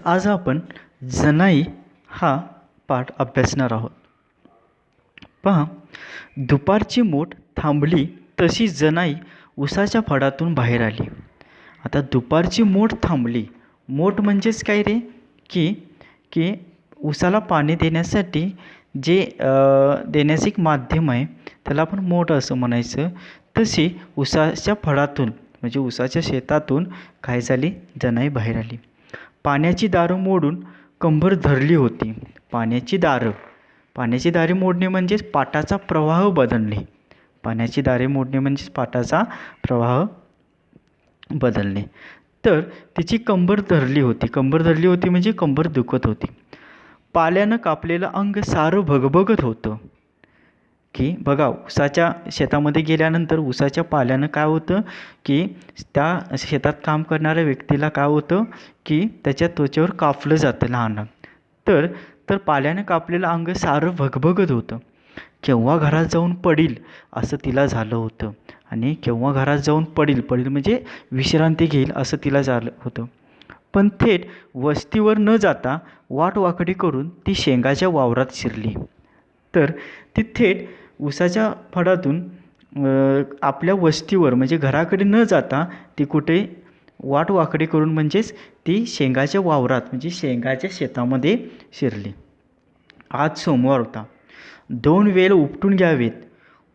आज आपण जनाई हा पाठ अभ्यासणार आहोत. पहा, दुपारची मोठ थांबली तशी जनाई उसाच्या फडातून बाहेर आली. आता दुपारची मोठ थांबली. मोठ म्हणजेच काय रे? की की उसाला पाणी देण्यासाठी जे देण्याचे एक माध्यम आहे, त्याला आपण मोठ असं म्हणायचं. तशी उसाच्या फडातून म्हणजे उसाच्या शेतातून काय झाली? जनाई बाहेर आली. पाण्याची दारं मोडून कंबर धरली होती. पाण्याची दारे मोडणे म्हणजेच पाटाचा प्रवाह बदलणे. पाण्याची दारे मोडणे म्हणजेच पाटाचा प्रवाह बदलणे. तर तिची कंबर धरली होती म्हणजे कंबर दुखत होती. पाल्यानं कापलेलं अंग सारं भगभगत होतं. की बघा, उसाच्या शेतामध्ये गेल्यानंतर उसाच्या पाल्यानं काय होतं की त्या शेतात काम करणाऱ्या व्यक्तीला काय होतं की त्याच्या त्वचेवर कापलं जातं लहान. तर तर पाल्यानं कापलेलं अंग सारं भगभगत होतं. केव्हा घरात जाऊन पडील असं तिला झालं होतं. आणि केव्हा घरात जाऊन पडील म्हणजे विश्रांती घेईल असं तिला झालं होतं. पण थेट वस्तीवर न जाता वाटवाकडी करून ती शेंगाच्या वावरात शिरली. तर ती थेट उसाच्या फडातून आपल्या वस्तीवर म्हणजे घराकडे न जाता ती कुठे वाटवाकडी करून म्हणजेच ती शेंगाच्या वावरात म्हणजे शेंगाच्या शेतामध्ये शिरली. आज सोमवार होता. 2 वेल उपटून घ्यावेत.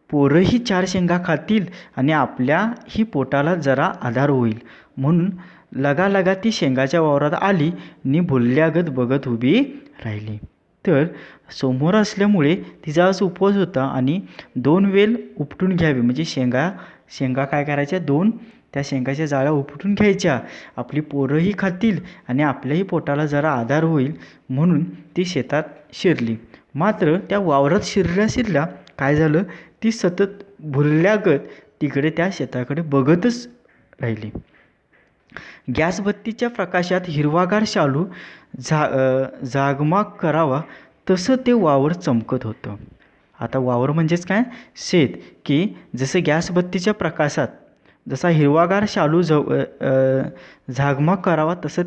पोरंही 4 शेंगा खातील आणि आपल्याही पोटाला जरा आधार होईल म्हणून लगालगा ती शेंगाच्या वावरात आली आणि भुलल्यागत बघत उभी राहिली. तर सोमवार असल्यामुळे तिचा आज उपवास होता आणि 2 वेल उपटून घ्यावे म्हणजे शेंगा काय करायच्या? 2 त्या शेंगाच्या जाळ्या उपटून घ्यायच्या. आपली पोरंही खातील आणि आपल्याही पोटाला जरा आधार होईल म्हणून ती शेतात शिरली. मात्र त्या वावरात शिरल्या काय झालं? ती सतत भुलल्यागत तिकडे त्या शेताकडे बघतच राहिली. गॅसबत्तीच्या प्रकाशात हिरवागार शालू झागमाग करावा तसं ते वावर चमकत होतं. आता वावर म्हणजेच काय? शेत. की जसं गॅसबत्तीच्या प्रकाशात जसा हिरवागार शालू झागमाग करावा तसं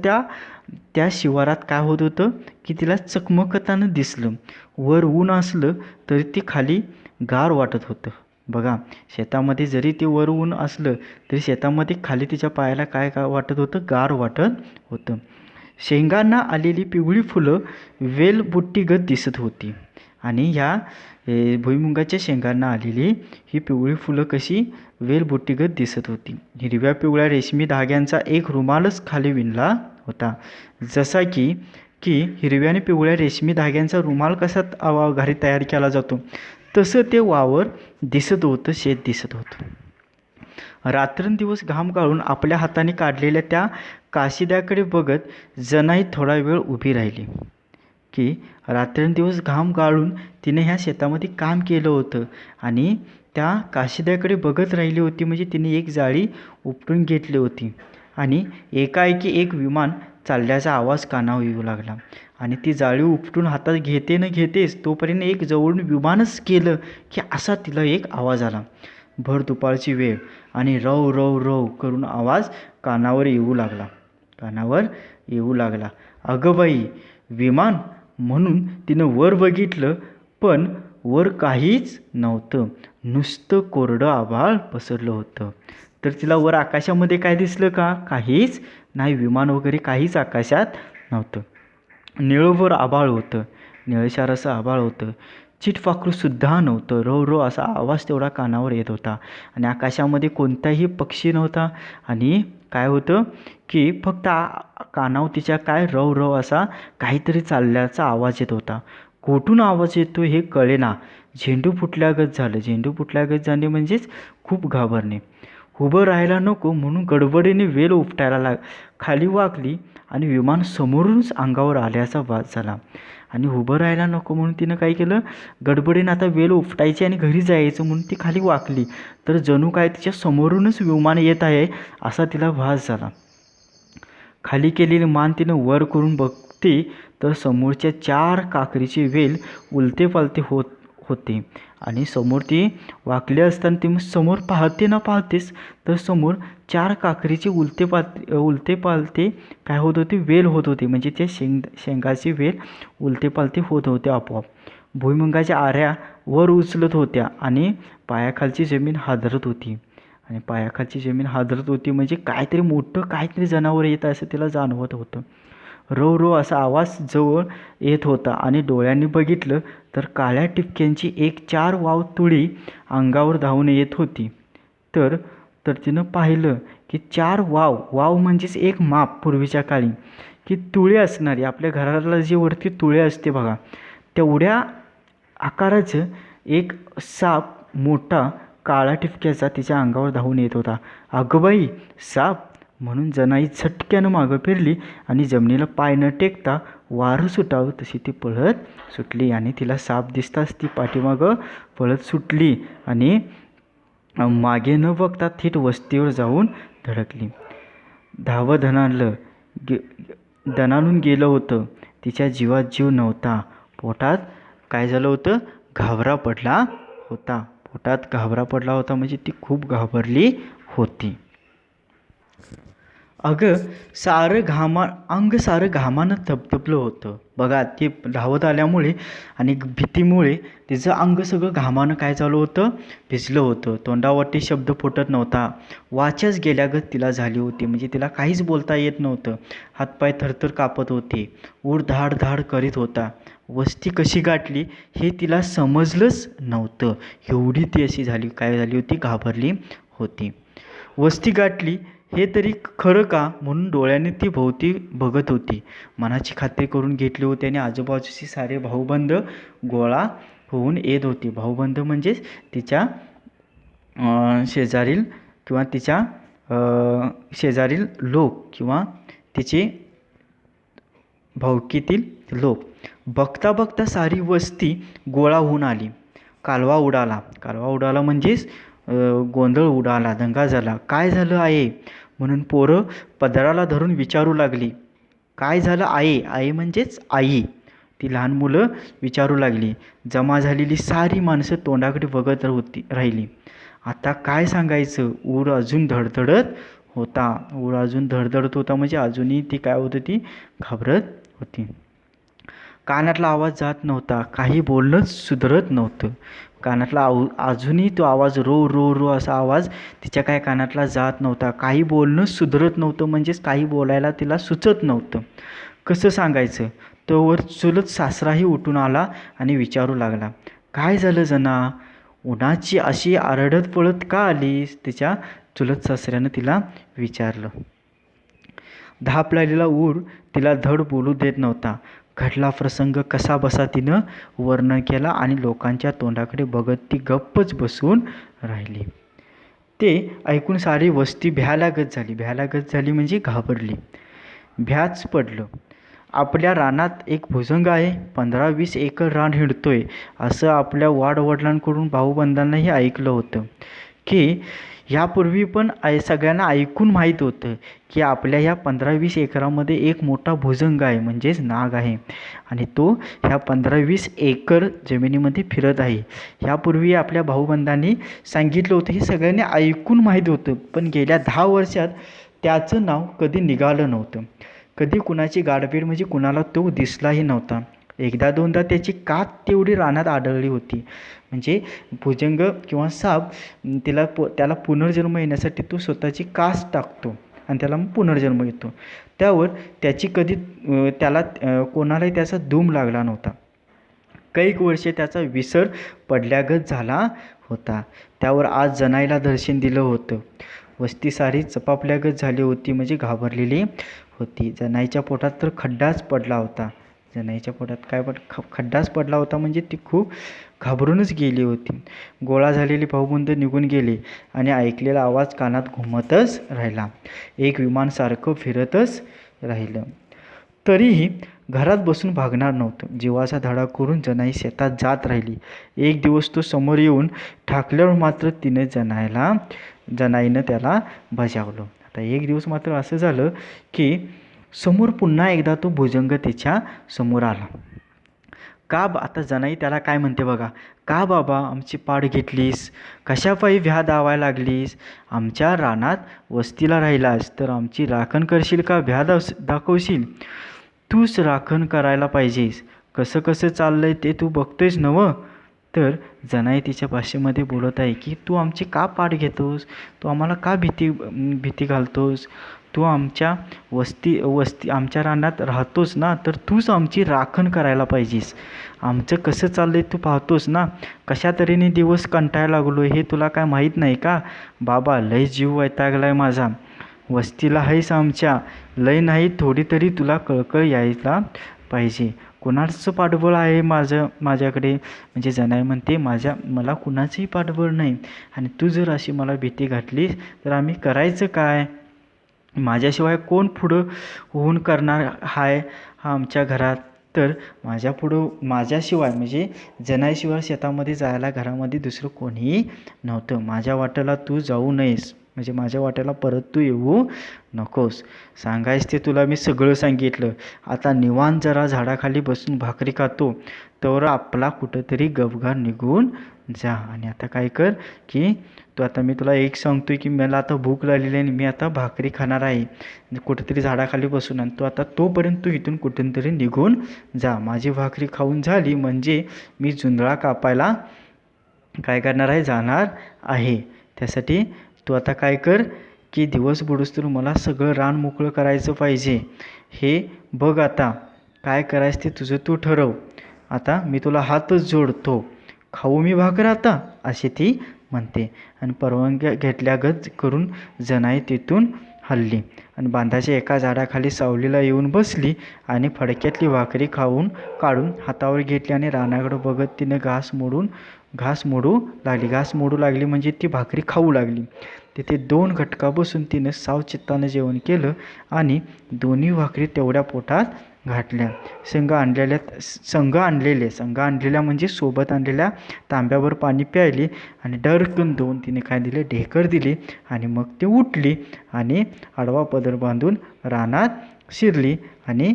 त्या शिवारात काय होत होतं की तिला चकमकताना दिसलं. वर ऊन असलं तरी ती खाली गार वाटत होतं. बघा, शेतामध्ये जरी ते वर ऊन असलं तरी शेतामध्ये खाली तिच्या पायाला काय वाटत होतं? गार वाटत होतं. शेंगांना आलेली पिवळी फुलं वेलबुट्टीगत दिसत होती. आणि ह्या भुईमुगाच्या शेंगांना आलेली ही पिवळी फुलं कशी वेलबुट्टीगत दिसत होती. हिरव्या पिवळ्या रेशमी धाग्यांचा एक रुमालच खाली विणला होता. जसा की हिरव्या आणि पिवळ्या रेशमी धाग्यांचा रुमाल कसा घरी तयार केला जातो तसं ते वावर दिसत होतं, शेत दिसत होतं. रात्रंदिवस घाम गाळून आपल्या हाताने काढलेल्या त्या काशिद्याकडे बघत जनाई थोडा वेळ उभी राहिली. की रात्रंदिवस घाम गाळून तिने ह्या शेतामध्ये काम केलं होतं आणि त्या काशिद्याकडे बघत राहिली होती. म्हणजे तिने एक जाळी उपटून घेतली होती आणि एकाएकी एक विमान चालल्याचा आवाज कानावर येऊ लागला. आणि ती जाळी उपटून हातात घेतेच तोपर्यंत एक जवळून विमानच गेलं की असा तिला एक आवाज आला. भर दुपारची वेळ आणि रव रव रव करून आवाज कानावर येऊ लागला. अगं बाई, विमान म्हणून तिनं वर बघितलं पण वर काहीच नव्हतं. नुसतं कोरडं आभाळ पसरलं होतं. तर तिला वर आकाशामध्ये काय दिसलं का? काहीच नाही. विमान वगैरे काहीच आकाशात नव्हतं. निळभर आभाळ होतं. निळशार असं आभाळ होतं. चिटपाखरूसुद्धा नव्हतं. रव रव असा आवाज तेवढा कानावर येत होता. आणि आकाशामध्ये कोणताही पक्षी नव्हता. आणि काय होतं की फक्त कानावर तिच्या काय रव रव असा काहीतरी चालल्याचा आवाज येत होता. कुठून आवाज येतो हे कळेना. झेंडू फुटल्यागत झाले म्हणजेच खूप घाबरणे. उभं राहायला नको म्हणून गडबडीने वेल उपटायला खाली वाकली आणि विमान समोरूनच अंगावर आल्याचा वाद झाला. आणि उभं राहायला नको म्हणून तिनं काय केलं? गडबडीनं आता वेल उपटायची आणि घरी जायचं म्हणून ती खाली वाकली. तर जणू काय तिच्या समोरूनच विमान येत आहे असा तिला भास झाला. खाली केलेली मान तिनं वर करून बघते तर समोरच्या 4 काकरीचे वेल उलते पालते होते आणि समोर ती वाकली असताना ती समोर पाहते ना पाहतेच तर समोर 4 काकडीचे उलते पालते काय होत होते, वेल होत होते. म्हणजे ते शेंगाची वेल उलते पालते होत होते आपोआप. भुईमुगाच्या आऱ्या वर उचलत होत्या आणि पायाखालची जमीन हादरत होती. आणि पायाखालची जमीन हादरत होती म्हणजे काहीतरी मोठं काहीतरी जनावर येत असं तिला जाणवत होतं. रो रो असा आवाज जवळ येत होता आणि डोळ्यांनी बघितलं तर काळ्या टिपक्यांची एक 4 वावतुळी अंगावर धावून येत होती. तर तिनं पाहिलं की 4 वाव म्हणजेच एक माप पूर्वीच्या काळी की तुळे असणारी आपल्या घराला जी वरती तुळे असते बघा, तेवढ्या आकाराचं एक साप मोठा काळा टिपक्याचा तिच्या अंगावर धावून येत होता. अगं बाई, साप म्हणून जनाई झटक्यानं मागं फिरली आणि जमिनीला पाय न टेकता वारं सुटावं तशी ती पळत सुटली आणि तिला साप दिसताच ती पाठीमागं पळत सुटली आणि मागे न बघता थेट वस्तीवर जाऊन धडकली. धावं दणाणून गेलं होतं. तिच्या जीवात जीव नव्हता. पोटात काय झालं होतं, घाबरा पडला होता. पोटात घाबरा पडला होता म्हणजे ती खूप घाबरली होती. अगं अंग सारं घामानं थपथपलं होतं बघा. ती धावत आल्यामुळे आणि भीतीमुळे तिचं अंग सगळं घामानं काय झालं होतं, भिजलं होतं. तोंडावाटे शब्द फुटत नव्हता. वाचच गेल्यागत तिला झाली होती. म्हणजे तिला काहीच बोलता येत नव्हतं. हातपाय थरथर कापत होते. ऊर धाड धाड करीत होता. वस्ती कशी गाठली हे तिला समजलंच नव्हतं. एवढी ती अशी काय झाली होती, घाबरली होती. वस्ती गाठली हे तरी खरं का म्हणून डोळ्याने ती भोवती बघत होती. मनाची खात्री करून घेतली होती आणि आजूबाजूची सारे भाऊबंद गोळा होऊन येत होते. भाऊबंद म्हणजेच तिच्या शेजारील किंवा तिच्या शेजारील लोक किंवा तिचे भावकीतील लोक. बघता बघता सारी वस्ती गोळा होऊन आली. कालवा उडाला म्हणजेच गोंधळ उडाला, दंगा झाला. काय झालं आहे म्हणून पोरं पदराला धरून विचारू लागली. काय झालं आहे म्हणजेच आई. ती लहान मुलं विचारू लागली. जमा झालेली सारी माणसं तोंडाकडे बघत राहिली. आता काय सांगायचं, ऊर अजून धडधडत होता म्हणजे अजूनही ती काय होत होती, घाबरत होती. कानातला आवाज जात नव्हता. काही बोलणंच सुधरत नव्हतं. कानातला अजूनही तो आवाज रो रो रो असा आवाज तिच्या काय कानातला जात नव्हता. काही बोलणं सुधरत नव्हतं म्हणजेच काही बोलायला तिला सुचत नव्हतं. कसं सांगायचं. तोवर चुलत सासराही उठून आला आणि विचारू लागला, काय झालं जना, उन्हाची अशी आरडत पळत का आलीस. तिच्या चुलत सासऱ्यानं तिला विचारलं. धाप लागलेला ऊर तिला धड बोलू देत नव्हता. घडला प्रसंग कसा बसा तिनं वर्णन केला आणि लोकांच्या तोंडाकडे बघत ती गप्पच बसून राहिली. ते ऐकून सारी वस्ती भ्यालागत झाली म्हणजे घाबरली. भ्याच पडलं. आपल्या रानात एक भुजंग आहे, 15-20 एकर रान हिंडतोय असं आपल्या वाडवडिलांकडून भाऊबंधांनाही ऐकलं होतं की यापूर्वी पण सगळ्यांना ऐकून माहीत होतं की आपल्या ह्या 15-20 एकरामध्ये एक मोठा भुजंग आहे म्हणजेच नाग आहे आणि तो ह्या 15-20 एकर जमिनीमध्ये फिरत आहे. ह्यापूर्वी आपल्या भाऊबंधांनी सांगितलं होतं, हे सगळ्यांनी ऐकून माहीत होतं. पण गेल्या 10 वर्षात त्याचं नाव कधी निघालं नव्हतं. कधी कुणाची गाठभेट म्हणजे कुणाला तो दिसलाही नव्हता. एकदा दोनदा त्याची कात तेवढी रानात आढळली होती. म्हणजे भुजंग किंवा साप त्याला पुनर्जन्म येण्यासाठी तो स्वतःची कास टाकतो आणि त्याला मग पुनर्जन्म येतो. त्यावर त्याची कधी कोणालाही त्याचा धूम लागला नव्हता. कैक वर्षे त्याचा विसर पडल्यागत झाला होता. त्यावर आज जनाईला दर्शन दिलं होतं. वस्ती सारी चपापल्यागत झाली होती म्हणजे घाबरलेली होती. जनाईच्या पोटात तर खड्डाच पडला होता. खड्डाच पडला होता म्हणजे ती खूप घाबरूनच गेली होती. गोळा झालेले भाऊबंद निघून गेले आणि ऐकलेला आवाज कानात घुमतच राहिला. एक विमान सारखं फिरतच राहिलं. तरीही घरात बसून भागणार नव्हतं. जीवाचा धडा करून जनाई शेतात जात राहिली. एक दिवस तो समोर येऊन ठाकल्यावर मात्र जनाईनं त्याला बजावलं. आता एक दिवस मात्र असं झालं की समोर पुन्हा एकदा तो भुजंग तिच्या समोर आला. आता जनाई त्याला काय म्हणते बघा, का बाबा आमची पाठ घेतलीस, कशापायी व्या दावायला लागलीस, आमच्या रानात वस्तीला राहिलास तर आमची राखण करशील का भ्या दाखवशील, तूच राखण करायला पाहिजेस, कसं कसं चाललंय ते तू बघतोयस नवं. तर जनाई तिच्या भाषेमध्ये बोलत आहे की तू आमची का पाठ घेतोस, तू आम्हाला का भीती घालतोस, तू आमच्या वस्ती आमच्या रानात राहतोस ना, तर तूच आमची राखण करायला पाहिजेस, आमचं कसं चाललंय तू पाहतोस ना, कशा तऱ्हेने दिवस कंटाळायला लागलो हे तुला काय माहीत नाही का बाबा, लय जीव वैतागलाय माझा, वस्तीला आहेस आमच्या, लय नाही थोडी तरी तुला कळकळ यायला पाहिजे, कुणाचं पाठबळ आहे माझ्याकडे. म्हणजे जनाई म्हणते मला कुणाचंही पाठबळ नाही, आणि तू जर अशी मला भीती घातलीस तर आम्ही करायचं काय, माझ्याशिवाय कोण पुढं होऊन करणार हा आमच्या घरात. तर माझ्याशिवाय म्हणजे जनाईशिवाय शेतामध्ये जायला घरामध्ये दुसरं कोणीही नव्हतं. माझ्या वाट्याला तू जाऊ नयेस, म्हणजे माझ्या वाट्याला परत तू येऊ नकोस, सांगायस ते तुला मी सगळं सांगितलं. आता निवांत जरा झाडाखाली बसून भाकरी खातो, तर आपला कुठंतरी गपगार निघून जा. आणि आता काय कर की आता मी तुला एक सांगतोय की मला आता भूक लागलेली आहे आणि मी आता भाकरी खाणार आहे, कुठेतरी झाडाखाली बसून, आणि तू आता तोपर्यंत तू इथून कुठून तरी निघून जा. माझी भाकरी खाऊन झाली म्हणजे मी जुंधळा कापायला काय करणार आहे, जाणार आहे. त्यासाठी तू आता काय कर की दिवस बुडूस तर मला सगळं रान मोकळं करायचं पाहिजे, हे बघ आता काय करायचं ते तुझं तू ठरव. आता मी तुला हातच जोडतो, खाऊ मी भाकर आता, अशी ती म्हणते. आणि परवानग्या घेतल्यागत करून जनाई तिथून हलली आणि बांधाच्या एका झाडाखाली सावलीला येऊन बसली आणि फडक्यातली भाकरी काढून हातावर घेतली आणि रानाकडं बघत तिने घास मोडू लागली म्हणजे ती भाकरी खाऊ लागली. तिथे 2 घटका बसून तिनं सावचित्तानं जेवण केलं आणि दोन्ही भाकरी तेवढ्या पोटात घातल्या. संघ आणलेल्या म्हणजे सोबत आणलेल्या तांब्यावर पाणी प्यायली आणि डरकन 2 तिने काय दिले, ढेकर दिली, आणि मग ती उठली आणि आडवा पदर बांधून रानात शिरली आणि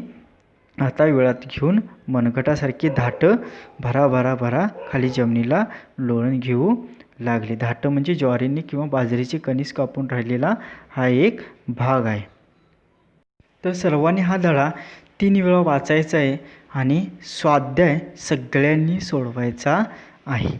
आता वेळात घेऊन मनगटासारखी धाटं भरा खाली जमिनीला लोळण घेऊ लागली. धाटं म्हणजे ज्वारीने किंवा बाजरीची कणीस कापून राहिलेला हा एक भाग आहे. तर सर्वांनी हा धडा 3 वेळा वाचायचा आहे आणि स्वाध्याय सगळ्यांनी सोडवायचा आहे.